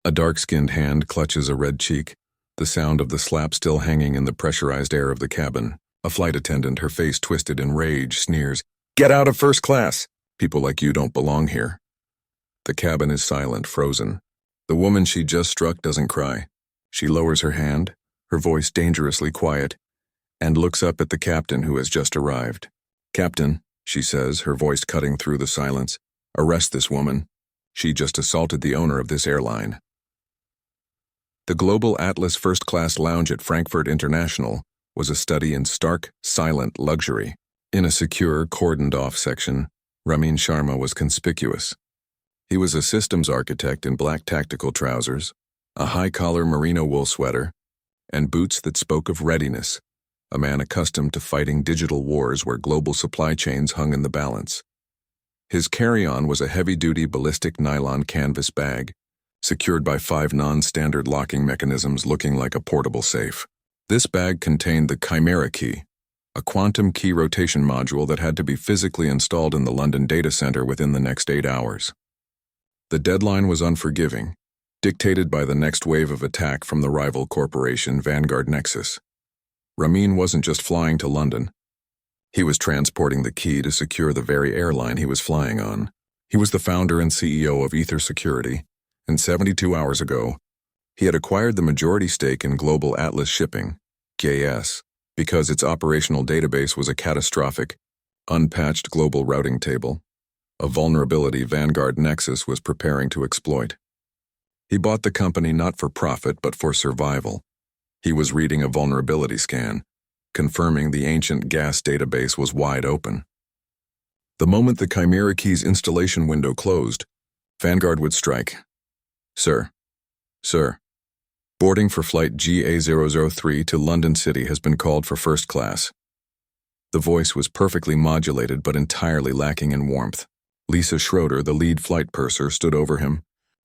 A dark-skinned hand clutches a red cheek, the sound of the slap still hanging in the pressurized air of the cabin. A flight attendant, her face twisted in rage, sneers, "Get out of first class! People like you don't belong here." The cabin is silent, frozen. The woman she just struck doesn't cry. She lowers her hand, her voice dangerously quiet, and looks up at the captain who has just arrived. "Captain," she says, her voice cutting through the silence, "arrest this woman. She just assaulted the owner of this airline." The Global Atlas First Class Lounge at Frankfurt International was a study in stark, silent luxury. In a secure, cordoned-off section, Ramin Sharma was conspicuous. He was a systems architect in black tactical trousers, a high-collar merino wool sweater, and boots that spoke of readiness, a man accustomed to fighting digital wars where global supply chains hung in the balance. His carry-on was a heavy-duty ballistic nylon canvas bag, secured by 5 non-standard locking mechanisms looking like a portable safe. This bag contained the Chimera Key, a quantum key rotation module that had to be physically installed in the London data center within the next 8 hours. The deadline was unforgiving, dictated by the next wave of attack from the rival corporation Vanguard Nexus. Ramin wasn't just flying to London. He was transporting the key to secure the very airline he was flying on. He was the founder and CEO of Aether Security, and 72 hours ago, he had acquired the majority stake in Global Atlas Shipping, GAS, because its operational database was a catastrophic, unpatched global routing table, a vulnerability Vanguard Nexus was preparing to exploit. He bought the company not for profit but for survival. He was reading a vulnerability scan, confirming the ancient gas database was wide open. The moment the Chimera Key's installation window closed, Vanguard would strike. "Sir. Boarding for flight GA003 to London City has been called for first class." The voice was perfectly modulated but entirely lacking in warmth. Lisa Schroeder, the lead flight purser, stood over him,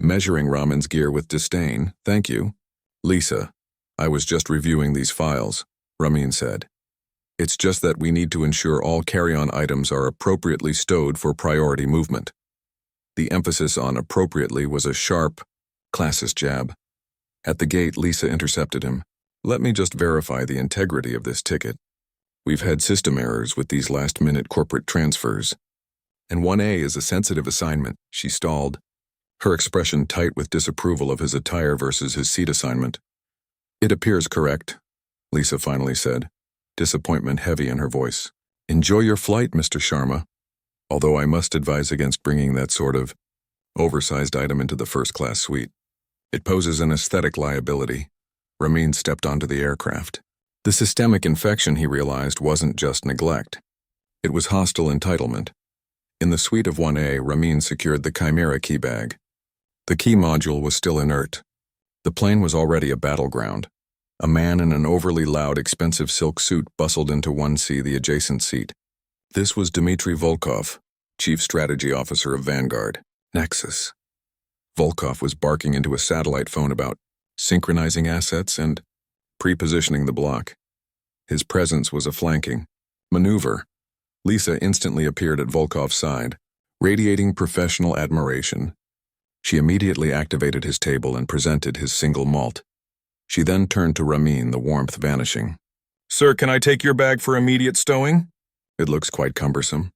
measuring Ramin's gear with disdain. "Thank you." "Lisa, I was just reviewing these files," Ramin said. "It's just that we need to ensure all carry-on items are appropriately stowed for priority movement." The emphasis on appropriately was a sharp, classist jab. At the gate, Lisa intercepted him. "Let me just verify the integrity of this ticket. We've had system errors with these last-minute corporate transfers. And 1A is a sensitive assignment," she stalled, her expression tight with disapproval of his attire versus his seat assignment. "It appears correct," Lisa finally said, disappointment heavy in her voice. "Enjoy your flight, Mr. Sharma, although I must advise against bringing that sort of oversized item into the first-class suite. It poses an aesthetic liability." Ramin stepped onto the aircraft. The systemic infection, he realized, wasn't just neglect. It was hostile entitlement. In the suite of 1A, Ramin secured the Chimera Key bag. The key module was still inert. The plane was already a battleground. A man in an overly loud, expensive silk suit bustled into 1C, the adjacent seat. This was Dmitri Volkov, Chief Strategy Officer of Vanguard Nexus. Volkov was barking into a satellite phone about synchronizing assets and pre-positioning the block. His presence was a flanking maneuver. Lisa instantly appeared at Volkov's side, radiating professional admiration. She immediately activated his table and presented his single malt. She then turned to Ramin, the warmth vanishing. "Sir, can I take your bag for immediate stowing?" "It looks quite cumbersome."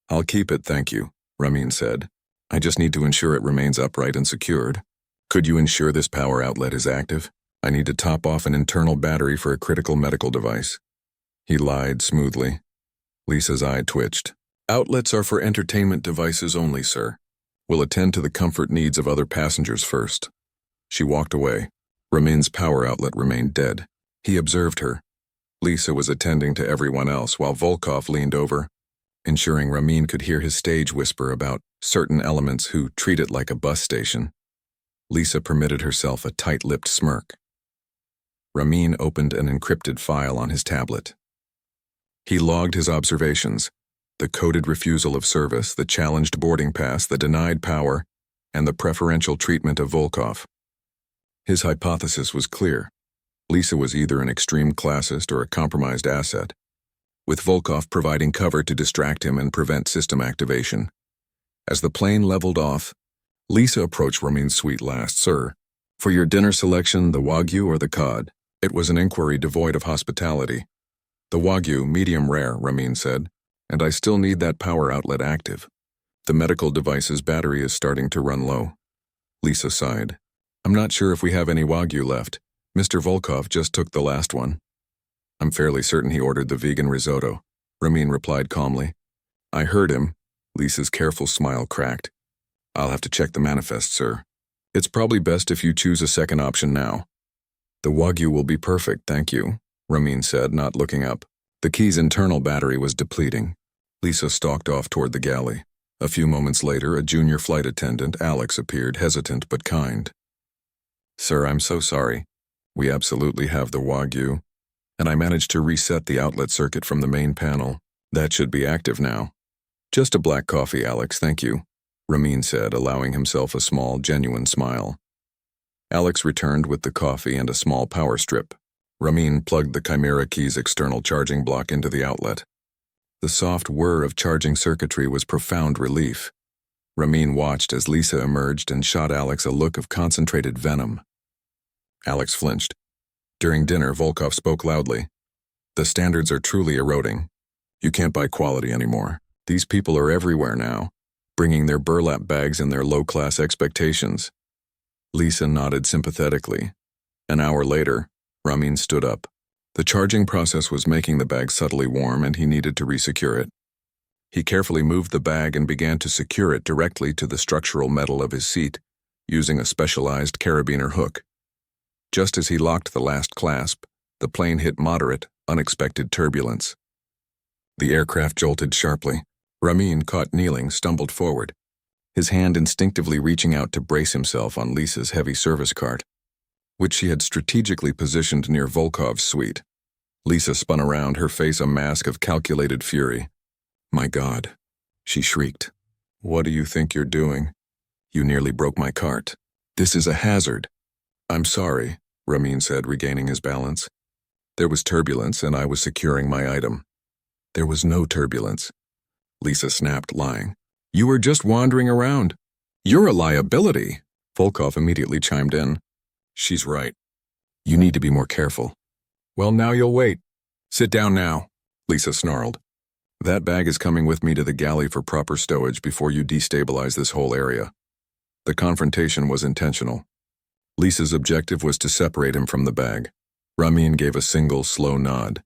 "I'll keep it, thank you," Ramin said. "I just need to ensure it remains upright and secured. Could you ensure this power outlet is active? I need to top off an internal battery for a critical medical device." He lied smoothly. Lisa's eye twitched. "Outlets are for entertainment devices only, sir. We'll attend to the comfort needs of other passengers first." She walked away. Ramin's power outlet remained dead. He observed her. Lisa was attending to everyone else while Volkov leaned over, ensuring Ramin could hear his stage whisper about certain elements who treat it like a bus station. Lisa permitted herself a tight-lipped smirk. Ramin opened an encrypted file on his tablet. He logged his observations, the coded refusal of service, the challenged boarding pass, the denied power, and the preferential treatment of Volkov. His hypothesis was clear. Lisa was either an extreme classist or a compromised asset, with Volkov providing cover to distract him and prevent system activation. As the plane leveled off, Lisa approached Ramin's suite last. "Sir, For your dinner selection, the Wagyu or the cod? It was an inquiry devoid of hospitality. The Wagyu, medium rare, Ramin said, and I still need that power outlet active. The medical device's battery is starting to run low. Lisa sighed. I'm not sure if we have any Wagyu left. Mr. Volkov just took the last one. I'm fairly certain he ordered the vegan risotto, Ramin replied calmly. I heard him. Lisa's careful smile cracked. I'll have to check the manifest, sir. It's probably best if you choose a second option now. The Wagyu will be perfect, thank you, Ramin said, not looking up. The key's internal battery was depleting. Lisa stalked off toward the galley. A few moments later, a junior flight attendant, Alex, appeared, hesitant but kind. Sir, I'm so sorry. We absolutely have the Wagyu, and I managed to reset the outlet circuit from the main panel. That should be active now. Just a black coffee, Alex, thank you, Ramin said, allowing himself a small, genuine smile. Alex returned with the coffee and a small power strip. Ramin plugged the Chimera Key's external charging block into the outlet. The soft whir of charging circuitry was profound relief. Ramin watched as Lisa emerged and shot Alex a look of concentrated venom. Alex flinched. During dinner, Volkov spoke loudly. The standards are truly eroding. You can't buy quality anymore. These people are everywhere now, bringing their burlap bags and their low-class expectations. Lisa nodded sympathetically. An hour later, Ramin stood up. The charging process was making the bag subtly warm, and he needed to resecure it. He carefully moved the bag and began to secure it directly to the structural metal of his seat, using a specialized carabiner hook. Just as he locked the last clasp, the plane hit moderate, unexpected turbulence. The aircraft jolted sharply. Ramin, caught kneeling, stumbled forward, his hand instinctively reaching out to brace himself on Lisa's heavy service cart, which she had strategically positioned near Volkov's suite. Lisa spun around, her face a mask of calculated fury. My God, she shrieked. What do you think you're doing? You nearly broke my cart. This is a hazard. I'm sorry, Ramin said, regaining his balance. There was turbulence, and I was securing my item. There was no turbulence. Lisa snapped, lying. You were just wandering around. You're a liability. Volkov immediately chimed in. She's right. You need to be more careful. Well, now you'll wait. Sit down now, Lisa snarled. That bag is coming with me to the galley for proper stowage before you destabilize this whole area. The confrontation was intentional. Lisa's objective was to separate him from the bag. Ramin gave a single, slow nod.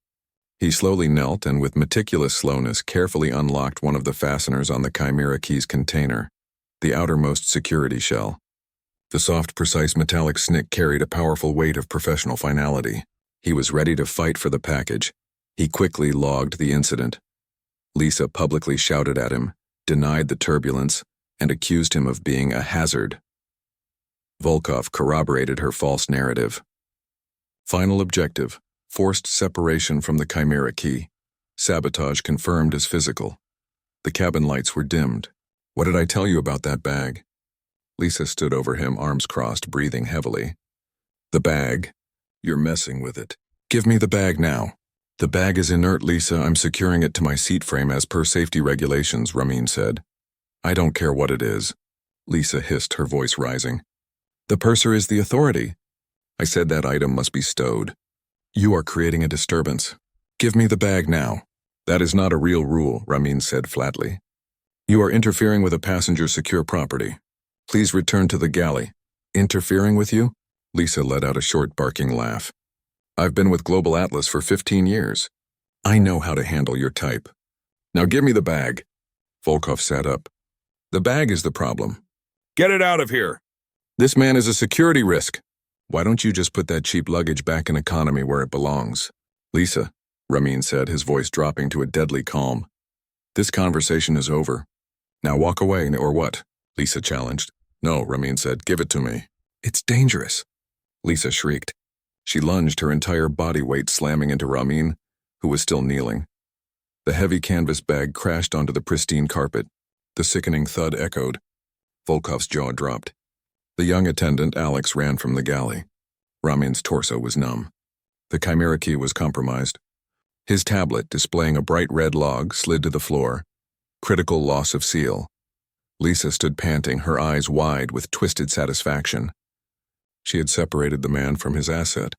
He slowly knelt and, with meticulous slowness, carefully unlocked one of the fasteners on the Chimera Key's container, the outermost security shell. The soft, precise metallic snick carried a powerful weight of professional finality. He was ready to fight for the package. He quickly logged the incident. Lisa publicly shouted at him, denied the turbulence, and accused him of being a hazard. Volkov corroborated her false narrative. Final objective: forced separation from the Chimera Key. Sabotage confirmed as physical. The cabin lights were dimmed. What did I tell you about that bag? Lisa stood over him, arms crossed, breathing heavily. The bag? You're messing with it. Give me the bag now. The bag is inert, Lisa. I'm securing it to my seat frame as per safety regulations, Ramin said. I don't care what it is. Lisa hissed, her voice rising. The purser is the authority. I said that item must be stowed. You are creating a disturbance. Give me the bag now. That is not a real rule, Ramin said flatly. You are interfering with a passenger's secure property. Please return to the galley. Interfering with you? Lisa let out a short, barking laugh. I've been with Global Atlas for 15 years. I know how to handle your type. Now give me the bag. Volkov sat up. The bag is the problem. Get it out of here. This man is a security risk. Why don't you just put that cheap luggage back in economy where it belongs? Lisa, Ramin said, his voice dropping to a deadly calm. This conversation is over. Now walk away, or what? Lisa challenged. No, Ramin said, give it to me. It's dangerous. Lisa shrieked. She lunged, her entire body weight slamming into Ramin, who was still kneeling. The heavy canvas bag crashed onto the pristine carpet. The sickening thud echoed. Volkov's jaw dropped. The young attendant, Alex, ran from the galley. Ramin's torso was numb. The Chimera Key was compromised. His tablet, displaying a bright red log, slid to the floor. Critical loss of seal. Lisa stood panting, her eyes wide with twisted satisfaction. She had separated the man from his asset.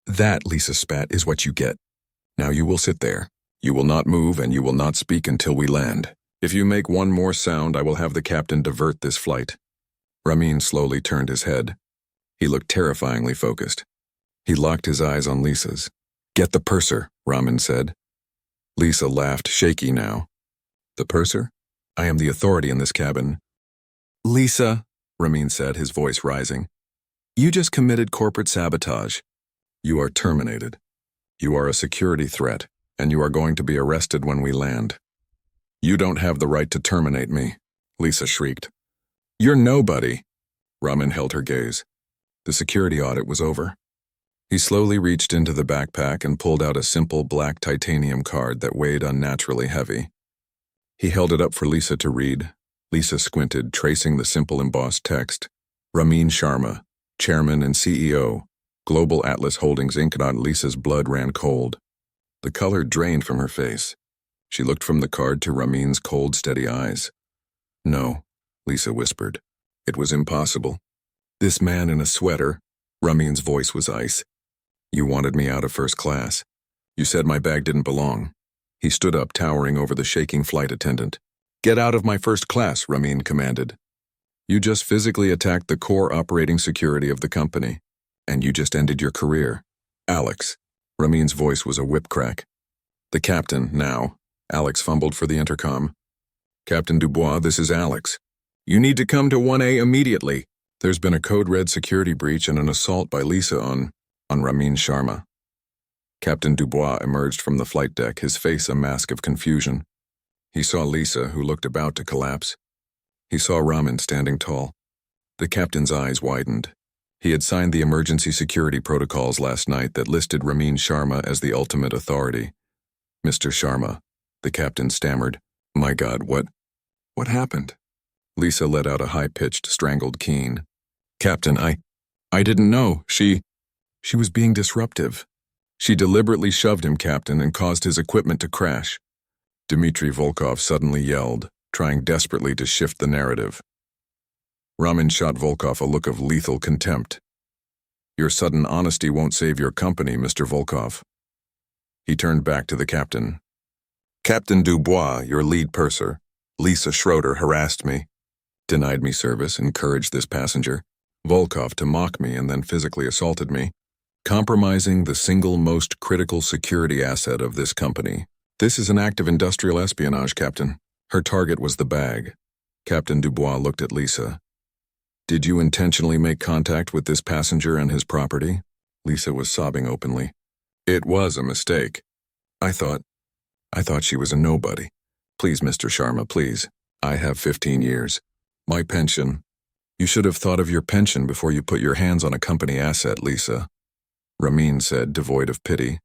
"That," Lisa spat, "is what you get. Now you will sit there. You will not move and you will not speak until we land. If you make one more sound, I will have the captain divert this flight." Ramin slowly turned his head. He looked terrifyingly focused. He locked his eyes on Lisa's. "Get the purser," Ramin said. Lisa laughed, shaky now. "The purser? I am the authority in this cabin." "Lisa," Ramin said, his voice rising, "you just committed corporate sabotage. You are terminated. You are a security threat, and you are going to be arrested when we land." "You don't have the right to terminate me," Lisa shrieked. "You're nobody." Ramin held her gaze. The security audit was over. He slowly reached into the backpack and pulled out a simple black titanium card that weighed unnaturally heavy. He held it up for Lisa to read. Lisa squinted, tracing the simple embossed text. "Ramin Sharma, Chairman and CEO, Global Atlas Holdings Inc." Lisa's blood ran cold. The color drained from her face. She looked from the card to Ramin's cold, steady eyes. "No," Lisa whispered. "It was impossible. This man in a sweater," Ramin's voice was ice. "You wanted me out of first class. You said my bag didn't belong." He stood up, towering over the shaking flight attendant. "Get out of my first class," Ramin commanded. "You just physically attacked the core operating security of the company, and you just ended your career. Alex." Ramin's voice was a whip crack. "The captain, now." Alex fumbled for the intercom. "Captain Dubois, this is Alex. You need to come to 1A immediately. There's been a code red security breach and an assault by Lisa on Ramin Sharma." Captain Dubois emerged from the flight deck, his face a mask of confusion. He saw Lisa, who looked about to collapse. He saw Ramin standing tall. The captain's eyes widened. He had signed the emergency security protocols last night that listed Ramin Sharma as the ultimate authority. "Mr. Sharma," the captain stammered. "My God, what happened?" Lisa let out a high-pitched, strangled keen. "Captain, I didn't know. She was being disruptive. She deliberately shoved him, Captain, and caused his equipment to crash." Dmitri Volkov suddenly yelled, trying desperately to shift the narrative. Ramin shot Volkov a look of lethal contempt. "Your sudden honesty won't save your company, Mr. Volkov." He turned back to the captain. "Captain Dubois, your lead purser, Lisa Schroeder, harassed me, denied me service, encouraged this passenger, Volkov, to mock me and then physically assaulted me, compromising the single most critical security asset of this company. This is an act of industrial espionage, Captain." Her target was the bag. Captain Dubois looked at Lisa. "Did you intentionally make contact with this passenger and his property?" Lisa was sobbing openly. "It was a mistake. I thought she was a nobody. Please, Mr. Sharma, please. I have 15 years. My pension." "You should have thought of your pension before you put your hands on a company asset, Lisa," Ramin said, devoid of pity.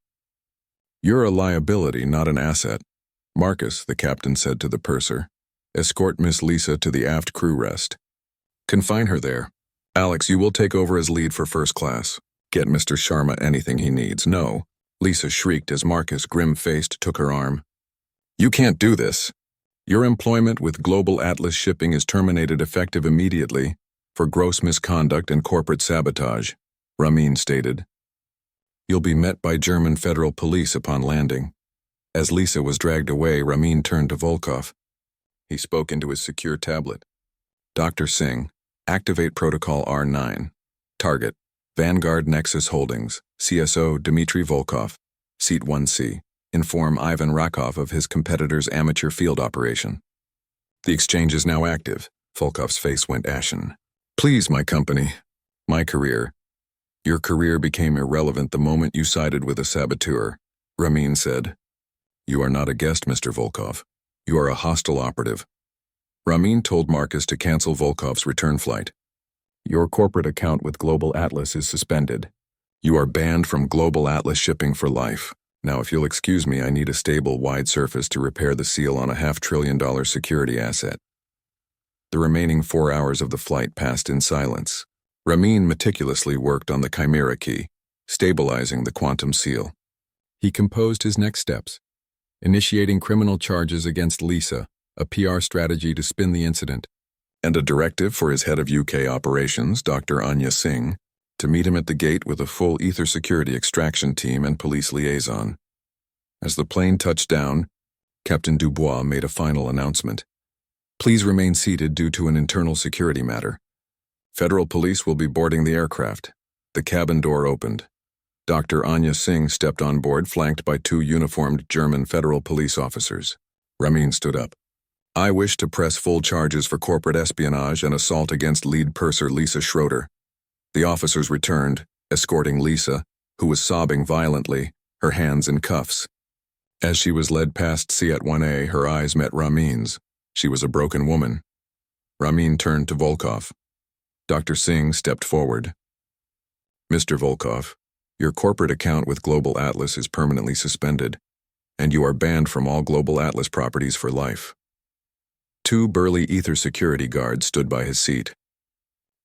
"You're a liability, not an asset." "Marcus," the captain said to the purser, "escort Miss Lisa to the aft crew rest. Confine her there. Alex, you will take over as lead for first class. Get Mr. Sharma anything he needs." "No," Lisa shrieked as Marcus, grim-faced, took her arm. "You can't do this. Your employment with Global Atlas Shipping is terminated effective immediately for gross misconduct and corporate sabotage," Ramin stated. "You'll be met by German federal police upon landing." As Lisa was dragged away, Ramin turned to Volkov. He spoke into his secure tablet. "Dr. Singh, activate Protocol R9. Target, Vanguard Nexus Holdings, CSO Dmitri Volkov, Seat 1C. Inform Ivan Rakov of his competitor's amateur field operation." "The exchange is now active." Volkov's face went ashen. "Please, my company. My career." "Your career became irrelevant the moment you sided with a saboteur," Ramin said. "You are not a guest, Mr. Volkov. You are a hostile operative." Ramin told Marcus to cancel Volkov's return flight. "Your corporate account with Global Atlas is suspended. You are banned from Global Atlas Shipping for life. Now, if you'll excuse me, I need a stable, wide surface to repair the seal on a $500 billion security asset." The remaining 4 hours of the flight passed in silence. Ramin meticulously worked on the Chimera Key, stabilizing the quantum seal. He composed his next steps, initiating criminal charges against Lisa, a PR strategy to spin the incident, and a directive for his head of UK operations, Dr. Anya Singh, to meet him at the gate with a full Aether Security extraction team and police liaison. As the plane touched down, Captain Dubois made a final announcement. Please remain seated due to an internal security matter. Federal police will be boarding the aircraft. The cabin door opened. Dr. Anya Singh stepped on board, flanked by 2 uniformed German federal police officers. Ramin stood up. I wish to press full charges for corporate espionage and assault against lead purser Lisa Schroeder. The officers returned, escorting Lisa, who was sobbing violently, her hands in cuffs. As she was led past Siat 1A, her eyes met Ramin's. She was a broken woman. Ramin turned to Volkov. Dr. Singh stepped forward. Mr. Volkov, your corporate account with Global Atlas is permanently suspended, and you are banned from all Global Atlas properties for life. 2 burly Aether Security guards stood by his seat.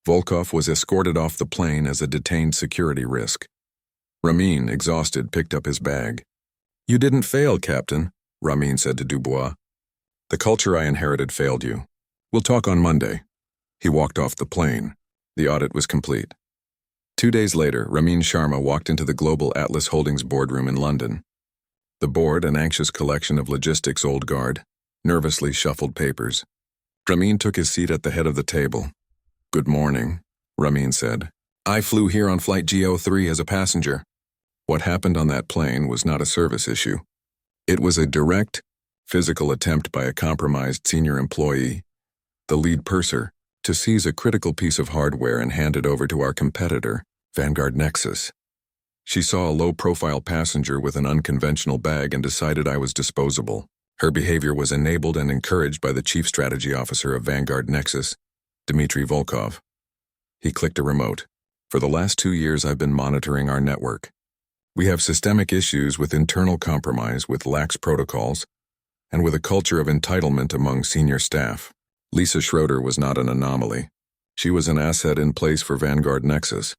Volkov was escorted off the plane as a detained security risk. Ramin, exhausted, picked up his bag. You didn't fail, Captain, Ramin said to Dubois. The culture I inherited failed you. We'll talk on Monday. He walked off the plane. The audit was complete. 2 days later, Ramin Sharma walked into the Global Atlas Holdings boardroom in London. The board, an anxious collection of logistics old guard, nervously shuffled papers. Ramin took his seat at the head of the table. Good morning, Ramin said. I flew here on Flight GO3 as a passenger. What happened on that plane was not a service issue. It was a direct, physical attempt by a compromised senior employee, the lead purser, to seize a critical piece of hardware and hand it over to our competitor, Vanguard Nexus. She saw a low-profile passenger with an unconventional bag and decided I was disposable. Her behavior was enabled and encouraged by the chief strategy officer of Vanguard Nexus, Dmitri Volkov. He clicked a remote. For the last 2 years, I've been monitoring our network. We have systemic issues with internal compromise, with lax protocols, and with a culture of entitlement among senior staff. Lisa Schroeder was not an anomaly. She was an asset in place for Vanguard Nexus.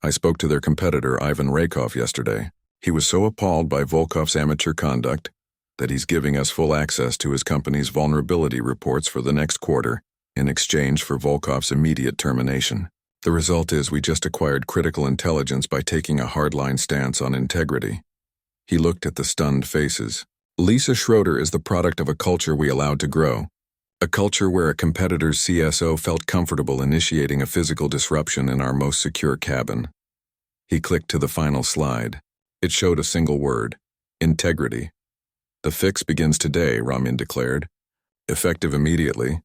I spoke to their competitor, Ivan Raykov, yesterday. He was so appalled by Volkov's amateur conduct that he's giving us full access to his company's vulnerability reports for the next quarter in exchange for Volkov's immediate termination. The result is we just acquired critical intelligence by taking a hardline stance on integrity. He looked at the stunned faces. Lisa Schroeder is the product of a culture we allowed to grow. A culture where a competitor's CSO felt comfortable initiating a physical disruption in our most secure cabin. He clicked to the final slide. It showed a single word: integrity. The fix begins today, Ramin declared. Effective immediately,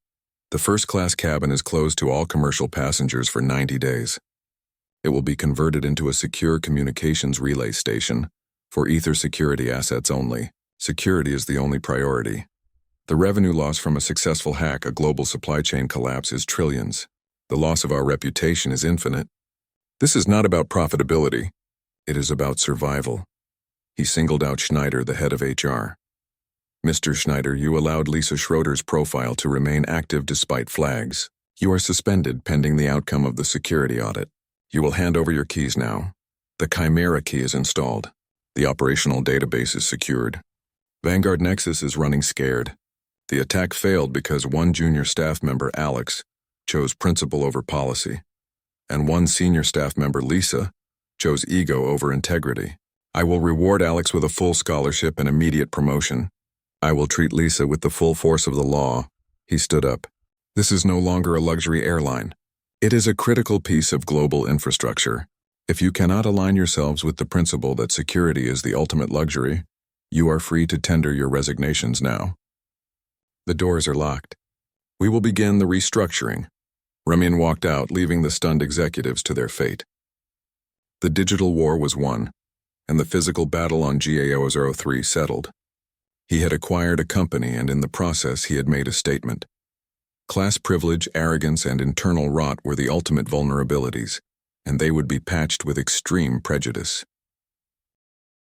the first-class cabin is closed to all commercial passengers for 90 days. It will be converted into a secure communications relay station for Aether Security assets only. Security is the only priority. The revenue loss from a successful hack, a global supply chain collapse, is trillions. The loss of our reputation is infinite. This is not about profitability. It is about survival. He singled out Schneider, the head of HR. Mr. Schneider, you allowed Lisa Schroeder's profile to remain active despite flags. You are suspended pending the outcome of the security audit. You will hand over your keys now. The Chimera Key is installed. The operational database is secured. Vanguard Nexus is running scared. The attack failed because one junior staff member, Alex, chose principle over policy, and one senior staff member, Lisa, chose ego over integrity. I will reward Alex with a full scholarship and immediate promotion. I will treat Lisa with the full force of the law. He stood up. This is no longer a luxury airline. It is a critical piece of global infrastructure. If you cannot align yourselves with the principle that security is the ultimate luxury, you are free to tender your resignations now. The doors are locked. We will begin the restructuring. Ramin walked out, leaving the stunned executives to their fate. The digital war was won, and the physical battle on GAO03 settled. He had acquired a company, and in the process he had made a statement. Class privilege, arrogance, and internal rot were the ultimate vulnerabilities, and they would be patched with extreme prejudice.